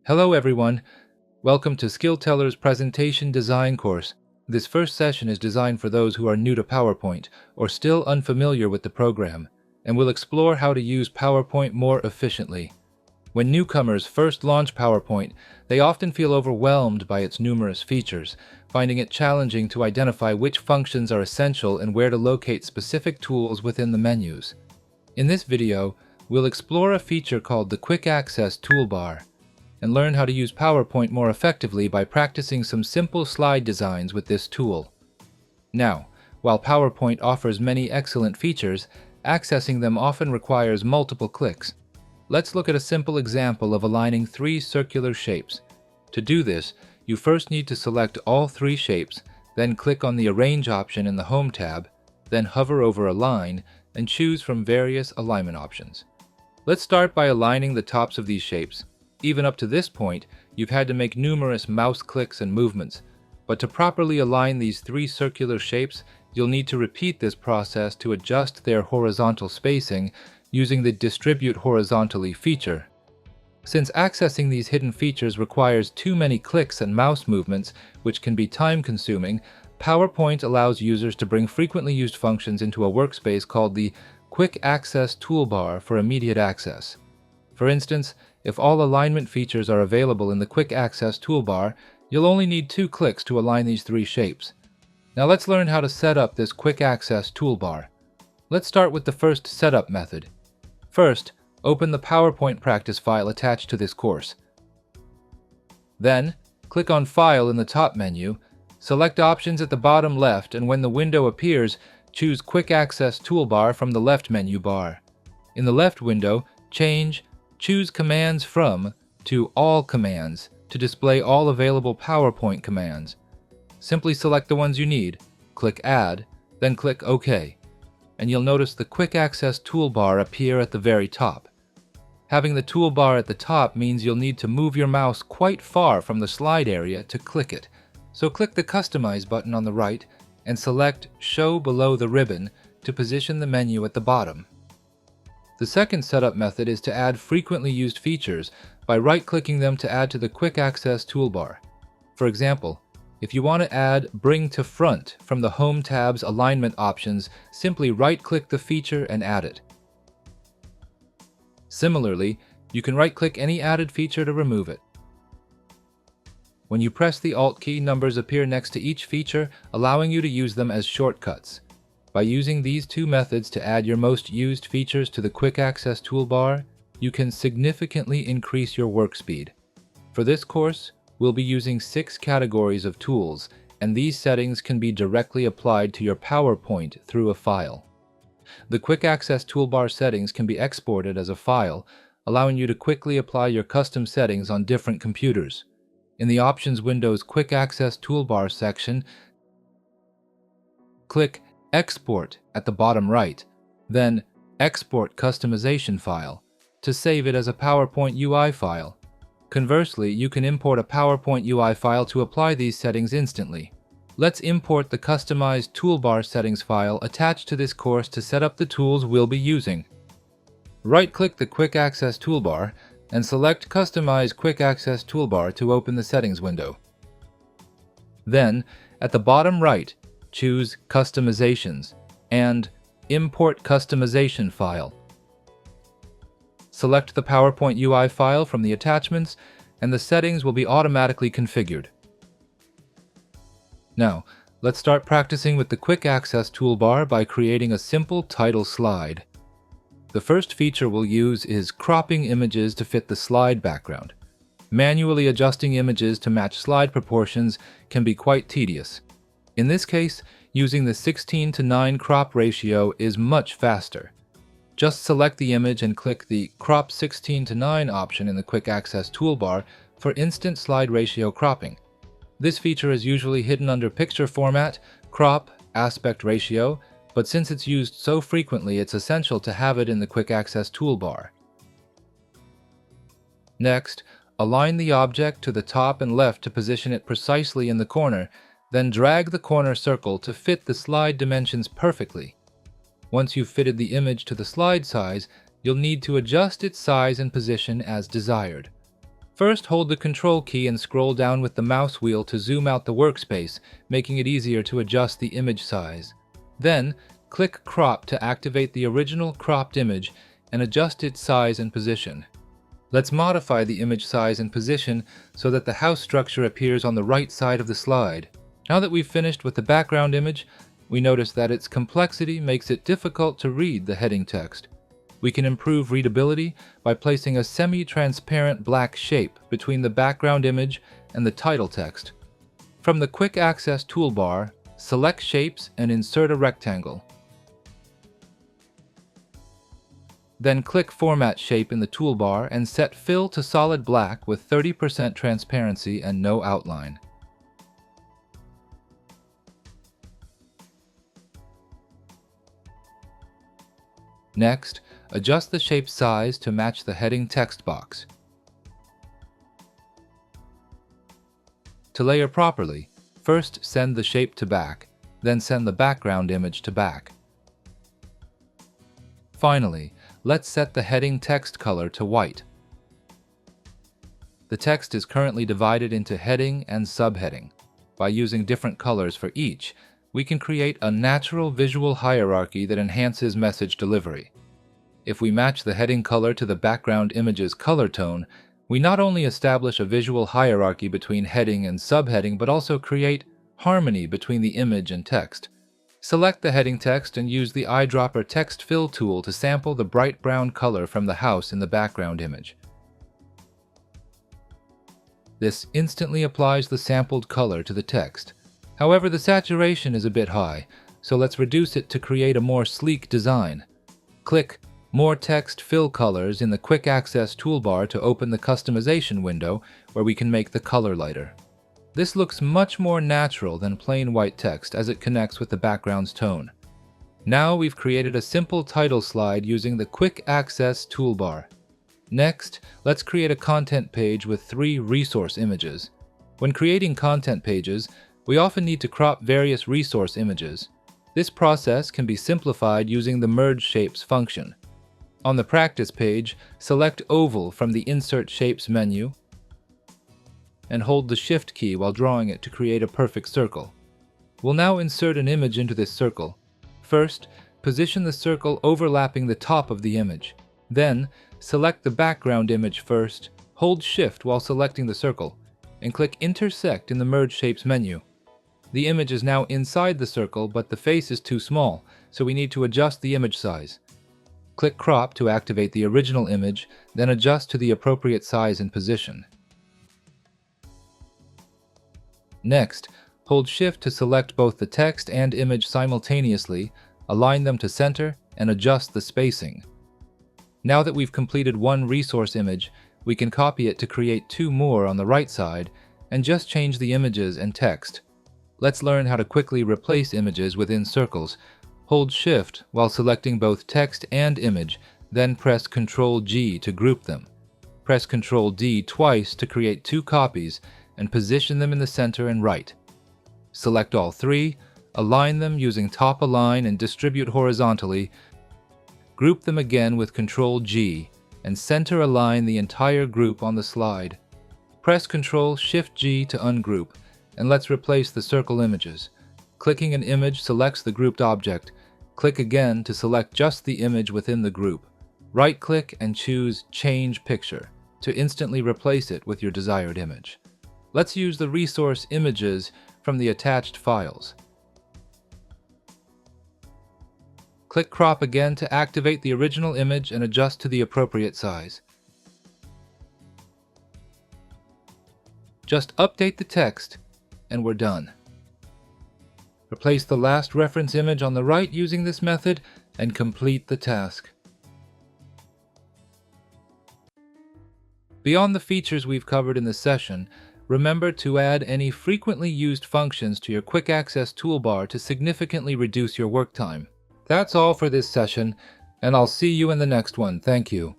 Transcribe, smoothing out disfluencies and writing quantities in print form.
Hello everyone, welcome to SkillTeller's Presentation Design course. This first session is designed for those who are new to PowerPoint or still unfamiliar with the program, and will explore how to use PowerPoint more efficiently. When newcomers first launch PowerPoint, they often feel overwhelmed by its numerous features, finding it challenging to identify which functions are essential and where to locate specific tools within the menus. In this video, we'll explore a feature called the Quick Access Toolbar, and learn how to use PowerPoint more effectively by practicing some simple slide designs with this tool. Now, while PowerPoint offers many excellent features, accessing them often requires multiple clicks. Let's look at a simple example of aligning three circular shapes. To do this, you first need to select all three shapes, then click on the Arrange option in the Home tab, then hover over Align and choose from various alignment options. Let's start by aligning the tops of these shapes. Even up to this point, you've had to make numerous mouse clicks and movements, but to properly align these three circular shapes, you'll need to repeat this process to adjust their horizontal spacing using the Distribute Horizontally feature. Since accessing these hidden features requires too many clicks and mouse movements, which can be time-consuming, PowerPoint allows users to bring frequently used functions into a workspace called the Quick Access Toolbar for immediate access. For instance, if all alignment features are available in the Quick Access Toolbar, you'll only need 2 clicks to align these three shapes. Now let's learn how to set up this Quick Access Toolbar. Let's start with the first setup method. First, open the PowerPoint practice file attached to this course. Then, click on File in the top menu, select Options at the bottom left, and when the window appears, choose Quick Access Toolbar from the left menu bar. In the left window, choose Commands From to All Commands to display all available PowerPoint commands. Simply select the ones you need, click Add, then click OK, and you'll notice the Quick Access Toolbar appear at the very top. Having the toolbar at the top means you'll need to move your mouse quite far from the slide area to click it, so click the Customize button on the right and select Show Below the ribbon to position the menu at the bottom. The second setup method is to add frequently used features by right-clicking them to add to the Quick Access Toolbar. For example, if you want to add Bring to Front from the Home tab's alignment options, simply right-click the feature and add it. Similarly, you can right-click any added feature to remove it. When you press the Alt key, numbers appear next to each feature, allowing you to use them as shortcuts. By using these two methods to add your most used features to the Quick Access Toolbar, you can significantly increase your work speed. For this course, we'll be using 6 categories of tools, and these settings can be directly applied to your PowerPoint through a file. The Quick Access Toolbar settings can be exported as a file, allowing you to quickly apply your custom settings on different computers. In the Options window's Quick Access Toolbar section, click Export at the bottom right, then Export Customization File to save it as a PowerPoint UI file. Conversely, you can import a PowerPoint UI file to apply these settings instantly. Let's import the customized toolbar settings file attached to this course to set up the tools we'll be using. Right-click the Quick Access Toolbar and select Customize Quick Access Toolbar to open the settings window. Then, at the bottom right, choose Customizations and Import Customization File. Select the PowerPoint UI file from the attachments, and the settings will be automatically configured. Now, let's start practicing with the Quick Access Toolbar by creating a simple title slide. The first feature we'll use is cropping images to fit the slide background. Manually adjusting images to match slide proportions can be quite tedious. In this case, using the 16:9 crop ratio is much faster. Just select the image and click the Crop 16:9 option in the Quick Access Toolbar for instant slide ratio cropping. This feature is usually hidden under Picture Format, Crop, Aspect Ratio, but since it's used so frequently, it's essential to have it in the Quick Access Toolbar. Next, align the object to the top and left to position it precisely in the corner, then drag the corner circle to fit the slide dimensions perfectly. Once you've fitted the image to the slide size, you'll need to adjust its size and position as desired. First, hold the Control key and scroll down with the mouse wheel to zoom out the workspace, making it easier to adjust the image size. Then, click Crop to activate the original cropped image and adjust its size and position. Let's modify the image size and position so that the house structure appears on the right side of the slide. Now that we've finished with the background image, we notice that its complexity makes it difficult to read the heading text. We can improve readability by placing a semi-transparent black shape between the background image and the title text. From the Quick Access toolbar, select Shapes and insert a rectangle. Then click Format Shape in the toolbar and set Fill to solid black with 30% transparency and no outline. Next, adjust the shape size to match the heading text box. To layer properly, first send the shape to back, then send the background image to back. Finally, let's set the heading text color to white. The text is currently divided into heading and subheading. By using different colors for each, we can create a natural visual hierarchy that enhances message delivery. If we match the heading color to the background image's color tone, we not only establish a visual hierarchy between heading and subheading, but also create harmony between the image and text. Select the heading text and use the eyedropper text fill tool to sample the bright brown color from the house in the background image. This instantly applies the sampled color to the text. However, the saturation is a bit high, so let's reduce it to create a more sleek design. Click More Text Fill Colors in the Quick Access toolbar to open the customization window where we can make the color lighter. This looks much more natural than plain white text as it connects with the background's tone. Now we've created a simple title slide using the Quick Access toolbar. Next, let's create a content page with 3 resource images. When creating content pages, we often need to crop various resource images. This process can be simplified using the Merge Shapes function. On the practice page, select Oval from the Insert Shapes menu and hold the Shift key while drawing it to create a perfect circle. We'll now insert an image into this circle. First, position the circle overlapping the top of the image. Then, select the background image first, hold Shift while selecting the circle, and click Intersect in the Merge Shapes menu. The image is now inside the circle, but the face is too small, so we need to adjust the image size. Click Crop to activate the original image, then adjust to the appropriate size and position. Next, hold Shift to select both the text and image simultaneously, align them to center, and adjust the spacing. Now that we've completed one resource image, we can copy it to create 2 more on the right side, and just change the images and text. Let's learn how to quickly replace images within circles. Hold Shift while selecting both text and image, then press Ctrl-G to group them. Press Ctrl-D twice to create 2 copies and position them in the center and right. Select all 3, align them using Top Align and distribute horizontally. Group them again with Ctrl-G and center align the entire group on the slide. Press Ctrl-Shift-G to ungroup, and let's replace the circle images. Clicking an image selects the grouped object. Click again to select just the image within the group. Right-click and choose Change Picture to instantly replace it with your desired image. Let's use the resource images from the attached files. Click Crop again to activate the original image and adjust to the appropriate size. Just update the text, and we're done. Replace the last reference image on the right using this method, and complete the task. Beyond the features we've covered in this session, remember to add any frequently used functions to your Quick Access toolbar to significantly reduce your work time. That's all for this session, and I'll see you in the next one. Thank you.